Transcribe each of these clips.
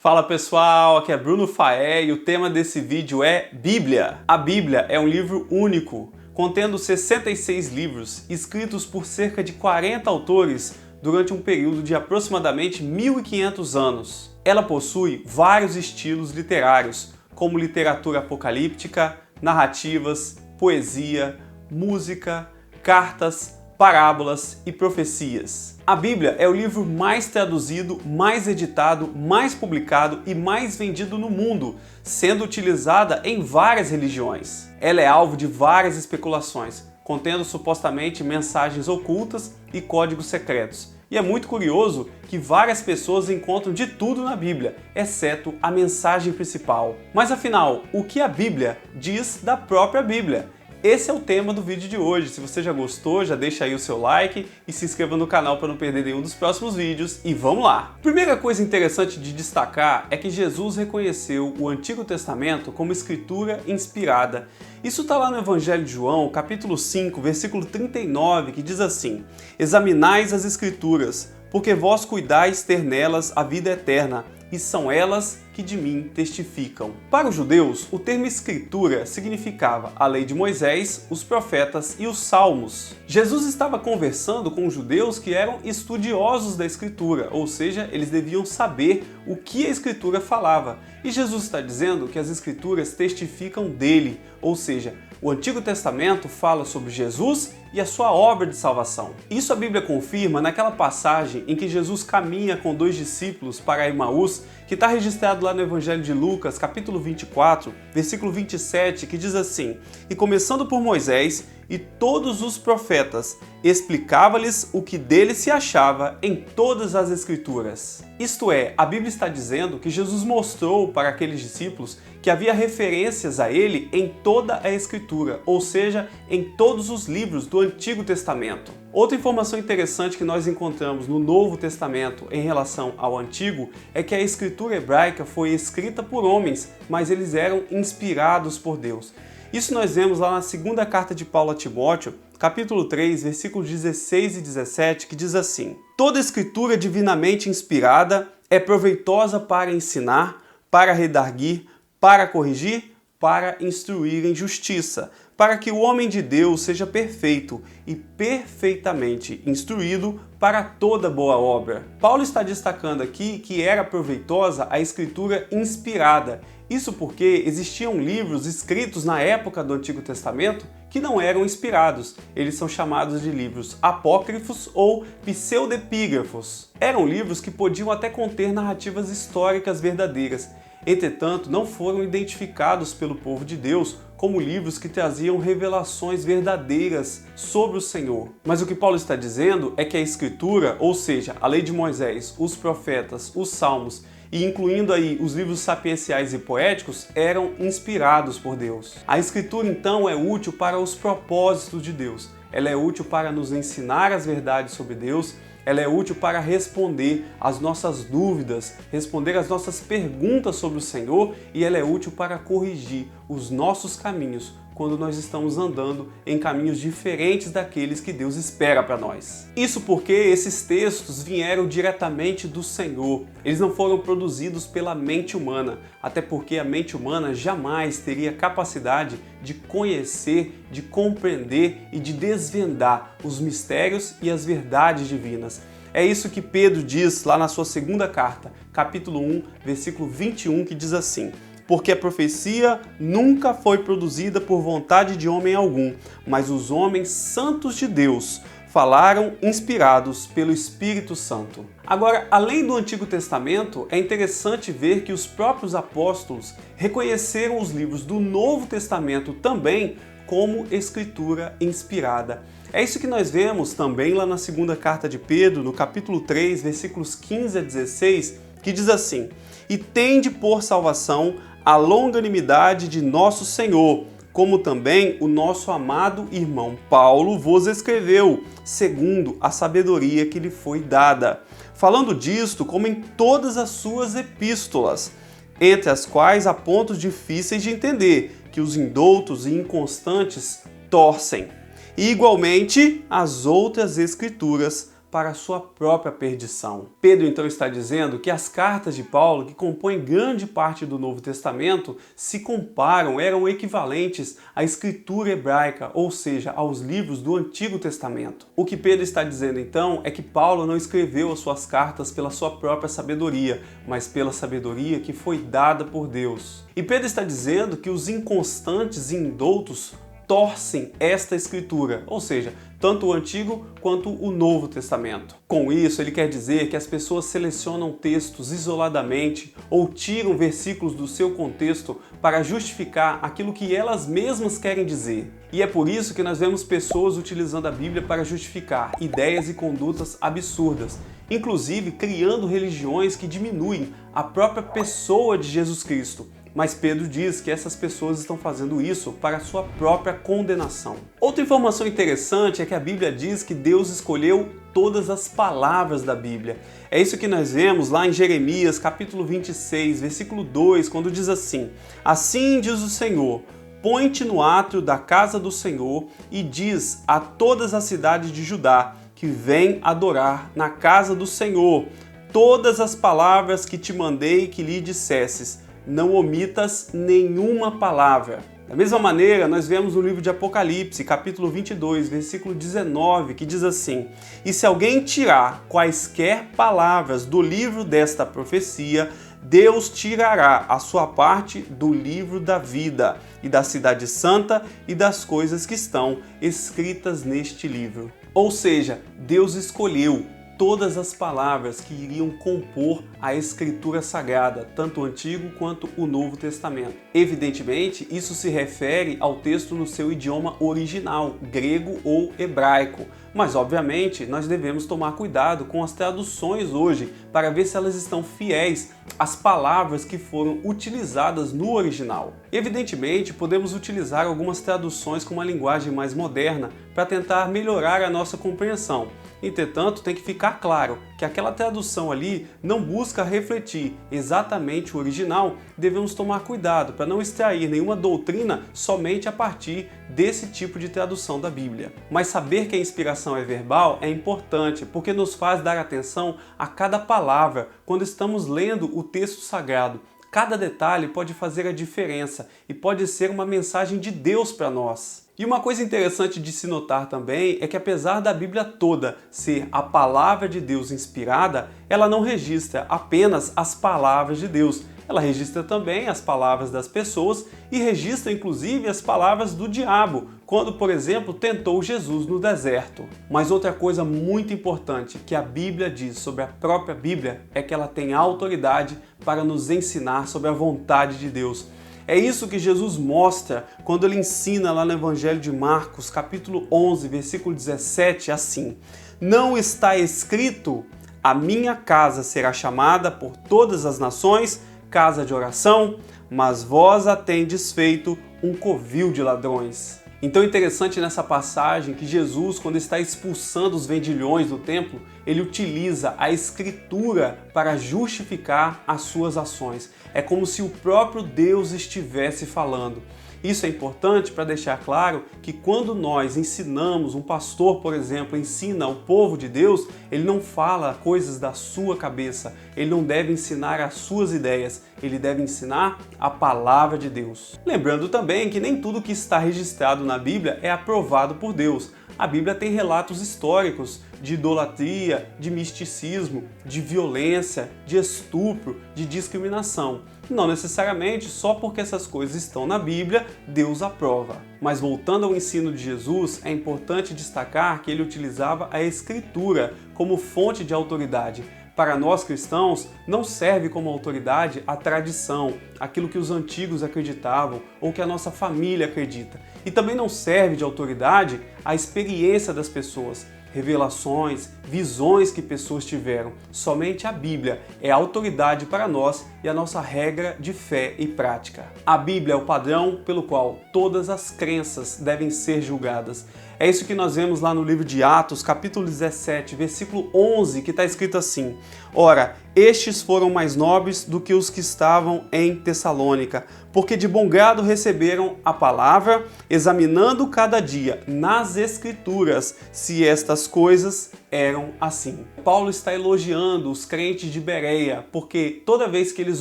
Fala pessoal, aqui é Bruno Faé e o tema desse vídeo é Bíblia. A Bíblia é um livro único, contendo 66 livros, escritos por cerca de 40 autores durante um período de aproximadamente 1500 anos. Ela possui vários estilos literários, como literatura apocalíptica, narrativas, poesia, música, cartas, parábolas e profecias. A Bíblia é o livro mais traduzido, mais editado, mais publicado e mais vendido no mundo, sendo utilizada em várias religiões. Ela é alvo de várias especulações, contendo supostamente mensagens ocultas e códigos secretos. E é muito curioso que várias pessoas encontram de tudo na Bíblia, exceto a mensagem principal. Mas afinal, o que a Bíblia diz da própria Bíblia? Esse é o tema do vídeo de hoje. Se você já gostou, já deixa aí o seu like e se inscreva no canal para não perder nenhum dos próximos vídeos. E vamos lá! Primeira coisa interessante de destacar é que Jesus reconheceu o Antigo Testamento como escritura inspirada. Isso está lá no Evangelho de João, capítulo 5, versículo 39, que diz assim: "Examinais as Escrituras, porque vós cuidais ter nelas a vida eterna, e são elas que de mim testificam." Para os judeus, o termo escritura significava a lei de Moisés, os profetas e os salmos. Jesus estava conversando com judeus que eram estudiosos da escritura, ou seja, eles deviam saber o que a escritura falava. E Jesus está dizendo que as escrituras testificam dele, ou seja, o Antigo Testamento fala sobre Jesus e a sua obra de salvação. Isso a Bíblia confirma naquela passagem em que Jesus caminha com dois discípulos para Emaús, que está registrado lá no Evangelho de Lucas, capítulo 24, versículo 27, que diz assim: "E começando por Moisés e todos os profetas, explicava-lhes o que dele se achava em todas as Escrituras." Isto é, a Bíblia está dizendo que Jesus mostrou para aqueles discípulos que havia referências a ele em toda a Escritura, ou seja, em todos os livros do Antigo Testamento. Outra informação interessante que nós encontramos no Novo Testamento em relação ao Antigo é que a escritura hebraica foi escrita por homens, mas eles eram inspirados por Deus. Isso nós vemos lá na segunda carta de Paulo a Timóteo, capítulo 3, versículos 16 e 17, que diz assim: "Toda escritura divinamente inspirada é proveitosa para ensinar, para redarguir, para corrigir, para instruir em justiça, para que o homem de Deus seja perfeito e perfeitamente instruído para toda boa obra." Paulo está destacando aqui que era proveitosa a escritura inspirada. Isso porque existiam livros escritos na época do Antigo Testamento que não eram inspirados. Eles são chamados de livros apócrifos ou pseudepígrafos. Eram livros que podiam até conter narrativas históricas verdadeiras. Entretanto, não foram identificados pelo povo de Deus como livros que traziam revelações verdadeiras sobre o Senhor. Mas o que Paulo está dizendo é que a Escritura, ou seja, a lei de Moisés, os profetas, os salmos e incluindo aí os livros sapienciais e poéticos, eram inspirados por Deus. A Escritura então é útil para os propósitos de Deus. Ela é útil para nos ensinar as verdades sobre Deus. Ela é útil para responder às nossas dúvidas, responder às nossas perguntas sobre o Senhor, e ela é útil para corrigir os nossos caminhos quando nós estamos andando em caminhos diferentes daqueles que Deus espera para nós. Isso porque esses textos vieram diretamente do Senhor. Eles não foram produzidos pela mente humana, até porque a mente humana jamais teria capacidade de conhecer, de compreender e de desvendar os mistérios e as verdades divinas. É isso que Pedro diz lá na sua segunda carta, capítulo 1, versículo 21, que diz assim: "Porque a profecia nunca foi produzida por vontade de homem algum, mas os homens santos de Deus falaram inspirados pelo Espírito Santo." Agora, além do Antigo Testamento, é interessante ver que os próprios apóstolos reconheceram os livros do Novo Testamento também como escritura inspirada. É isso que nós vemos também lá na segunda carta de Pedro, no capítulo 3, versículos 15 a 16, que diz assim: "E tende por salvação a longanimidade de nosso Senhor, como também o nosso amado irmão Paulo vos escreveu, segundo a sabedoria que lhe foi dada, falando disto como em todas as suas epístolas, entre as quais há pontos difíceis de entender, que os indoutos e inconstantes torcem, e igualmente as outras escrituras, para a sua própria perdição. Pedro então está dizendo que as cartas de Paulo, que compõem grande parte do Novo Testamento, se comparam, eram equivalentes à escritura hebraica, ou seja, aos livros do Antigo Testamento. O que Pedro está dizendo então é que Paulo não escreveu as suas cartas pela sua própria sabedoria, mas pela sabedoria que foi dada por Deus. E Pedro está dizendo que os inconstantes e indoutos torcem esta escritura, ou seja, tanto o Antigo quanto o Novo Testamento. Com isso, ele quer dizer que as pessoas selecionam textos isoladamente ou tiram versículos do seu contexto para justificar aquilo que elas mesmas querem dizer. E é por isso que nós vemos pessoas utilizando a Bíblia para justificar ideias e condutas absurdas, inclusive criando religiões que diminuem a própria pessoa de Jesus Cristo. Mas Pedro diz que essas pessoas estão fazendo isso para a sua própria condenação. Outra informação interessante é que a Bíblia diz que Deus escolheu todas as palavras da Bíblia. É isso que nós vemos lá em Jeremias, capítulo 26, versículo 2, quando diz assim: Assim diz o Senhor, põe-te no átrio da casa do Senhor e diz a todas as cidades de Judá que vêm adorar na casa do Senhor todas as palavras que te mandei que lhe dissesses. Não omitas nenhuma palavra. Da mesma maneira, nós vemos no livro de Apocalipse, capítulo 22, versículo 19, que diz assim: E se alguém tirar quaisquer palavras do livro desta profecia, Deus tirará a sua parte do livro da vida e da cidade santa e das coisas que estão escritas neste livro. Ou seja, Deus escolheu todas as palavras que iriam compor a Escritura Sagrada, tanto o Antigo quanto o Novo Testamento. Evidentemente, isso se refere ao texto no seu idioma original, grego ou hebraico. Mas, obviamente, nós devemos tomar cuidado com as traduções hoje para ver se elas estão fiéis às palavras que foram utilizadas no original. Evidentemente, podemos utilizar algumas traduções com uma linguagem mais moderna para tentar melhorar a nossa compreensão. Entretanto, tem que ficar claro que aquela tradução ali não busca refletir exatamente o original. Devemos tomar cuidado para não extrair nenhuma doutrina somente a partir desse tipo de tradução da Bíblia. Mas saber que a inspiração é verbal é importante, porque nos faz dar atenção a cada palavra quando estamos lendo o texto sagrado. Cada detalhe pode fazer a diferença e pode ser uma mensagem de Deus para nós. E uma coisa interessante de se notar também é que, apesar da Bíblia toda ser a palavra de Deus inspirada, ela não registra apenas as palavras de Deus. Ela registra também as palavras das pessoas e registra inclusive as palavras do diabo, quando, por exemplo, tentou Jesus no deserto. Mas outra coisa muito importante que a Bíblia diz sobre a própria Bíblia é que ela tem autoridade para nos ensinar sobre a vontade de Deus. É isso que Jesus mostra quando ele ensina lá no Evangelho de Marcos, capítulo 11, versículo 17, assim: Não está escrito, a minha casa será chamada por todas as nações casa de oração, mas vós a tendes feito um covil de ladrões. Então é interessante nessa passagem que Jesus, quando está expulsando os vendilhões do templo, ele utiliza a escritura para justificar as suas ações. É como se o próprio Deus estivesse falando. Isso é importante para deixar claro que quando nós ensinamos, um pastor, por exemplo, ensina o povo de Deus, ele não fala coisas da sua cabeça, ele não deve ensinar as suas ideias, ele deve ensinar a palavra de Deus. Lembrando também que nem tudo que está registrado na Bíblia é aprovado por Deus. A Bíblia tem relatos históricos de idolatria, de misticismo, de violência, de estupro, de discriminação. Não necessariamente só porque essas coisas estão na Bíblia, Deus aprova. Mas voltando ao ensino de Jesus, é importante destacar que ele utilizava a Escritura como fonte de autoridade. Para nós cristãos, não serve como autoridade a tradição, aquilo que os antigos acreditavam ou que a nossa família acredita. E também não serve de autoridade a experiência das pessoas, revelações, visões que pessoas tiveram. Somente a Bíblia é a autoridade para nós e a nossa regra de fé e prática. A Bíblia é o padrão pelo qual todas as crenças devem ser julgadas. É isso que nós vemos lá no livro de Atos, capítulo 17, versículo 11, que está escrito assim: Ora, estes foram mais nobres do que os que estavam em Tessalônica, porque de bom grado receberam a palavra, examinando cada dia nas Escrituras se estas coisas eram assim. Paulo está elogiando os crentes de Bereia, porque toda vez que eles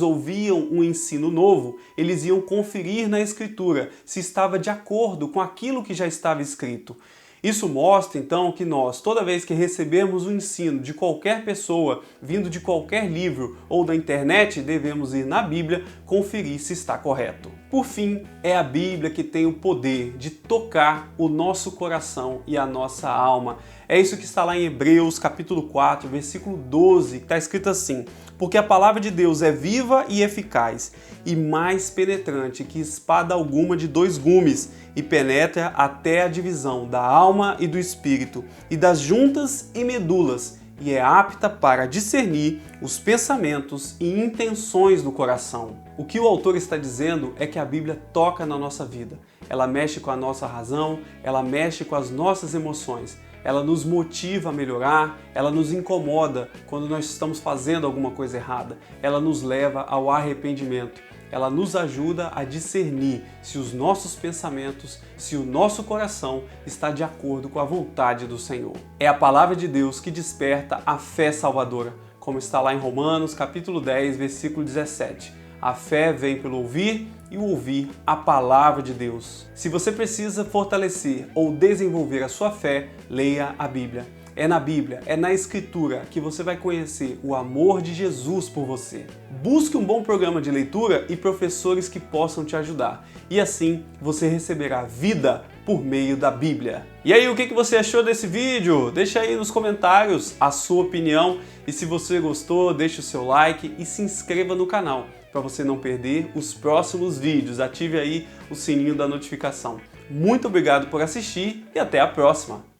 ouviam um ensino novo, eles iam conferir na Escritura se estava de acordo com aquilo que já estava escrito. Isso mostra, então, que nós, toda vez que recebemos um ensino de qualquer pessoa, vindo de qualquer livro ou da internet, devemos ir na Bíblia conferir se está correto. Por fim, é a Bíblia que tem o poder de tocar o nosso coração e a nossa alma. É isso que está lá em Hebreus, capítulo 4, versículo 12, que está escrito assim: Porque a palavra de Deus é viva e eficaz, e mais penetrante que espada alguma de dois gumes, e penetra até a divisão da alma e do espírito, e das juntas e medulas, e é apta para discernir os pensamentos e intenções do coração. O que o autor está dizendo é que a Bíblia toca na nossa vida. Ela mexe com a nossa razão, ela mexe com as nossas emoções. Ela nos motiva a melhorar, ela nos incomoda quando nós estamos fazendo alguma coisa errada. Ela nos leva ao arrependimento. Ela nos ajuda a discernir se os nossos pensamentos, se o nosso coração está de acordo com a vontade do Senhor. É a palavra de Deus que desperta a fé salvadora, como está lá em Romanos, capítulo 10, versículo 17. A fé vem pelo ouvir e o ouvir a palavra de Deus. Se você precisa fortalecer ou desenvolver a sua fé, leia a Bíblia. É na Bíblia, é na Escritura que você vai conhecer o amor de Jesus por você. Busque um bom programa de leitura e professores que possam te ajudar. E assim você receberá vida por meio da Bíblia. E aí, o que você achou desse vídeo? Deixa aí nos comentários a sua opinião. E se você gostou, deixe o seu like e se inscreva no canal para você não perder os próximos vídeos. Ative aí o sininho da notificação. Muito obrigado por assistir e até a próxima!